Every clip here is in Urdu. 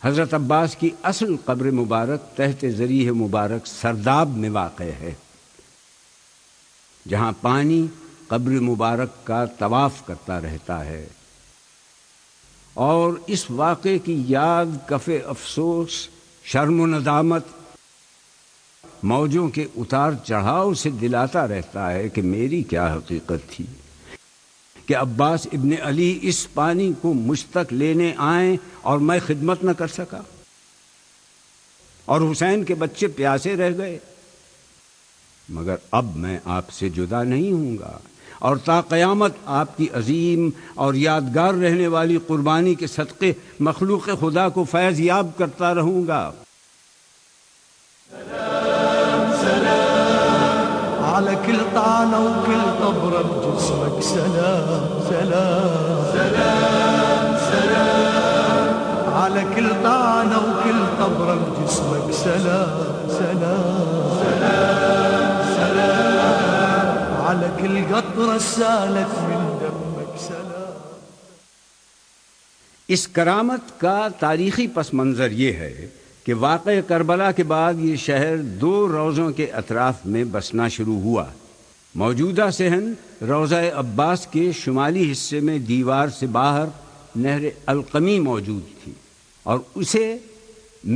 حضرت عباس کی اصل قبر مبارک تحت ذریح مبارک سرداب میں واقع ہے، جہاں پانی قبر مبارک کا طواف کرتا رہتا ہے، اور اس واقعے کی یاد کف افسوس، شرم و ندامت، موجوں کے اتار چڑھاؤ سے دلاتا رہتا ہے کہ میری کیا حقیقت تھی کہ عباس ابن علی اس پانی کو مجھ تک لینے آئیں اور میں خدمت نہ کر سکا، اور حسین کے بچے پیاسے رہ گئے، مگر اب میں آپ سے جدا نہیں ہوں گا، اور تا قیامت آپ کی عظیم اور یادگار رہنے والی قربانی کے صدقے مخلوق خدا کو فیض یاب کرتا رہوں گا۔ على كل طعنة وكل قبرة بجسمك سلام سلام سلام سلام، على كل طعنة وكل قبرة بجسمك سلام سلام سلام سلام، على كل قطرة سالت من دمك سلام۔ اس کرامت کا تاریخی پس منظر یہ ہے کہ واقع کربلا کے بعد یہ شہر 2 روضوں کے اطراف میں بسنا شروع ہوا۔ موجودہ صحن روضہ عباس کے شمالی حصے میں دیوار سے باہر نہر القمی موجود تھی، اور اسے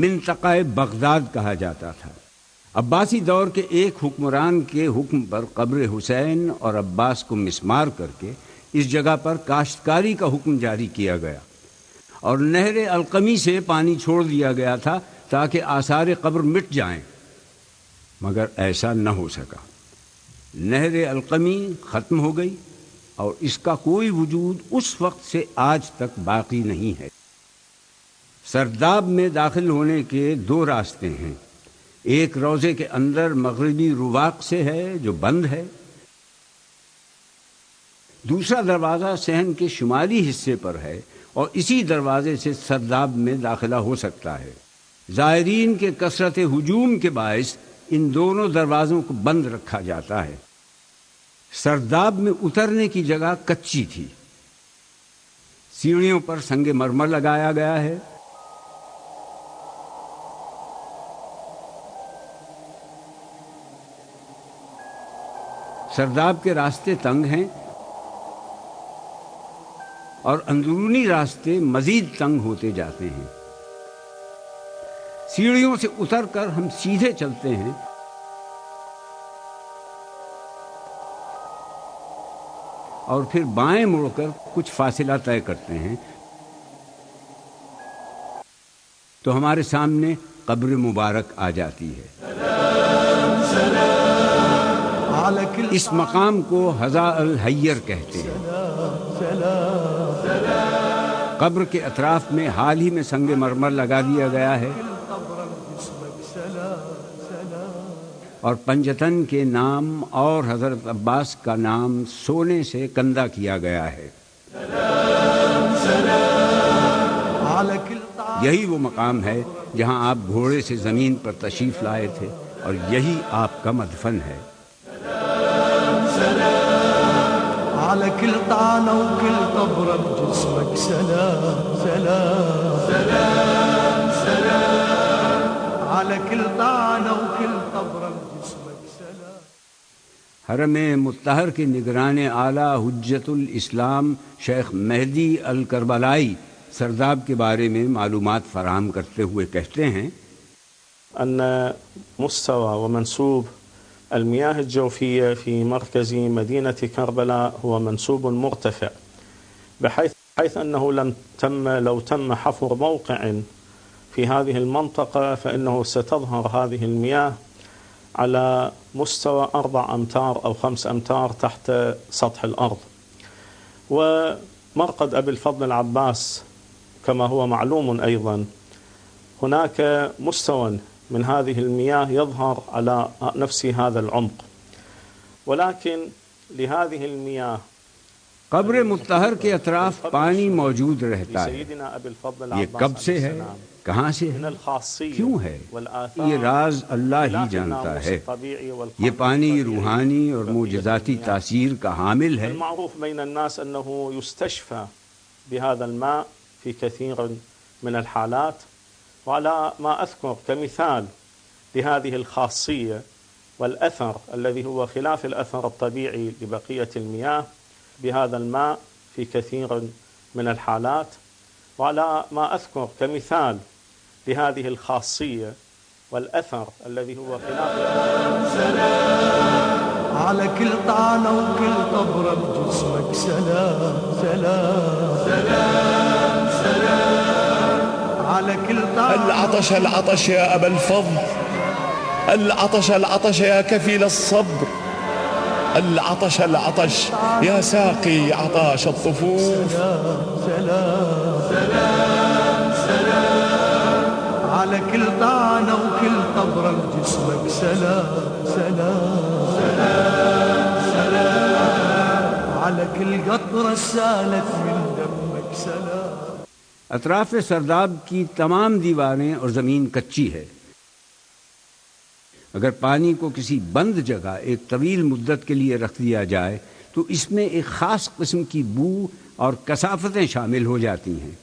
منطقہ بغداد کہا جاتا تھا۔ عباسی دور کے ایک حکمران کے حکم پر قبر حسین اور عباس کو مسمار کر کے اس جگہ پر کاشتکاری کا حکم جاری کیا گیا، اور نہر القمی سے پانی چھوڑ دیا گیا تھا تاکہ آثار قبر مٹ جائیں، مگر ایسا نہ ہو سکا۔ نہر القمی ختم ہو گئی، اور اس کا کوئی وجود اس وقت سے آج تک باقی نہیں ہے۔ سرداب میں داخل ہونے کے 2 راستے ہیں، ایک روضے کے اندر مغربی رواق سے ہے جو بند ہے، دوسرا دروازہ صحن کے شمالی حصے پر ہے، اور اسی دروازے سے سرداب میں داخلہ ہو سکتا ہے۔ زائرین کے کثرت ہجوم کے باعث ان دونوں دروازوں کو بند رکھا جاتا ہے۔ سرداب میں اترنے کی جگہ کچی تھی، سیڑھیوں پر سنگ مرمر لگایا گیا ہے، سرداب کے راستے تنگ ہیں، اور اندرونی راستے مزید تنگ ہوتے جاتے ہیں۔ سیڑھیوں سے اتر کر ہم سیدھے چلتے ہیں، اور پھر بائیں مڑ کر کچھ فاصلہ طے کرتے ہیں تو ہمارے سامنے قبر مبارک آ جاتی ہے۔ اس مقام کو حذا الحیر کہتے ہیں۔ قبر کے اطراف میں حال ہی میں سنگ مرمر لگا دیا گیا ہے، اور پنجتن کے نام اور حضرت عباس کا نام سونے سے کندہ کیا گیا ہے۔ یہی وہ مقام ہے جہاں آپ گھوڑے سے زمین پر تشریف لائے تھے، اور یہی آپ کا مدفن ہے۔ على كل طعنة وكل قبرة بجسمك سلام سلام سلام سلام، على كل طعنة وكل قبرة بجسمك سلام۔ حرم مطہر کے نگران اعلیٰ حجت الاسلام شیخ مہدی الکربلائی سرداب کے بارے میں معلومات فراہم کرتے ہوئے کہتے ہیں أن مستوى ومنسوب المياه الجوفية في مركز مدينة كربلاء هو منسوب مرتفع، بحيث أنه لو تم حفر موقع في هذه المنطقة فإنه ستظهر هذه المياه على مستوى 4 أمتار أو 5 أمتار تحت سطح الأرض. ومرقد أبي الفضل العباس كما هو معلوم أيضا هناك مستوى من هذه المياه يظهر على نفس هذا العمق، ولكن لهذه المياه قبر مطہر کے اطراف پانی موجود رہتا ہے۔ یہ کب سے ہے، کہاں سے ہے، کیوں ہے، یہ راز اللہ ہی جانتا ہے۔ یہ پانی روحانی اور معجزاتی تاثیر کا حامل ہے۔ المعروف بين الناس أنه يستشفى بهذا الماء في كثير من الحالات، وعلى ما أذكر كمثال لهذه الخاصية والأثر الذي هو خلاف الأثر الطبيعي لبقية المياه بهذا الماء في كثير من الحالات، وعلى ما أذكر كمثال لهذه الخاصية والأثر الذي هو خلاف سلام على كل طعنة وكل طبرة بجسمك، سلام سلام سلام سلام على كل طعنة. العطش العطش يا أبا الفضل، العطش العطش يا كفيل الصبر، العطش العطش يا ساقي عطاش الطفوف. سلام سلام سلام سلام على كل طعنة وكل طبرة بجسمك، سلام سلام سلام سلام على كل قطرة سالت من دمك، سلام. اطراف سرداب کی تمام دیواریں اور زمین کچی ہے. اگر پانی کو کسی بند جگہ ایک طویل مدت کے لیے رکھ دیا جائے تو اس میں ایک خاص قسم کی بو اور کثافتیں شامل ہو جاتی ہیں.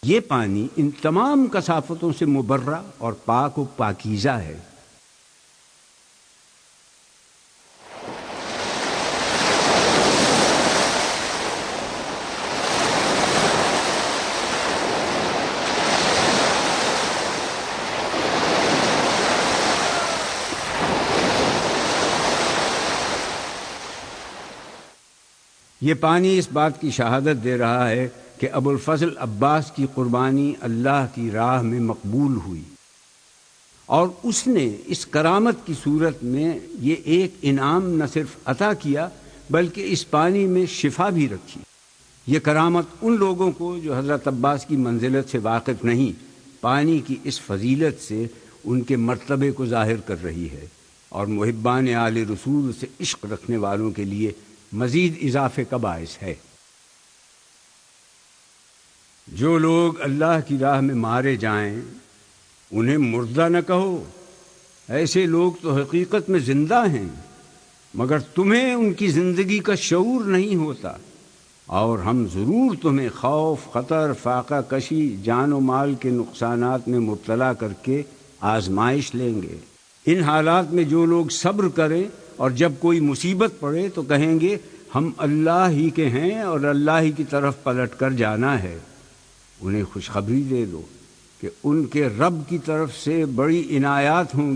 یہ پانی ان تمام کثافتوں سے مبرہ اور پاک و پاکیزہ ہے. یہ پانی اس بات کی شہادت دے رہا ہے کہ ابو الفضل عباس کی قربانی اللہ کی راہ میں مقبول ہوئی، اور اس نے اس کرامت کی صورت میں یہ ایک انعام نہ صرف عطا کیا بلکہ اس پانی میں شفا بھی رکھی. یہ کرامت ان لوگوں کو جو حضرت عباس کی منزلت سے واقف نہیں، پانی کی اس فضیلت سے ان کے مرتبے کو ظاہر کر رہی ہے، اور محبان آل رسول سے عشق رکھنے والوں کے لیے مزید اضافے کا باعث ہے. جو لوگ اللہ کی راہ میں مارے جائیں انہیں مردہ نہ کہو، ایسے لوگ تو حقیقت میں زندہ ہیں، مگر تمہیں ان کی زندگی کا شعور نہیں ہوتا، اور ہم ضرور تمہیں خوف، خطر، فاقہ کشی، جان و مال کے نقصانات میں مبتلا کر کے آزمائش لیں گے. ان حالات میں جو لوگ صبر کریں اور جب کوئی مصیبت پڑے تو کہیں گے ہم اللہ ہی کے ہیں اور اللہ ہی کی طرف پلٹ کر جانا ہے، انہیں خوشخبری دے دو کہ ان کے رب کی طرف سے بڑی عنایات ہوں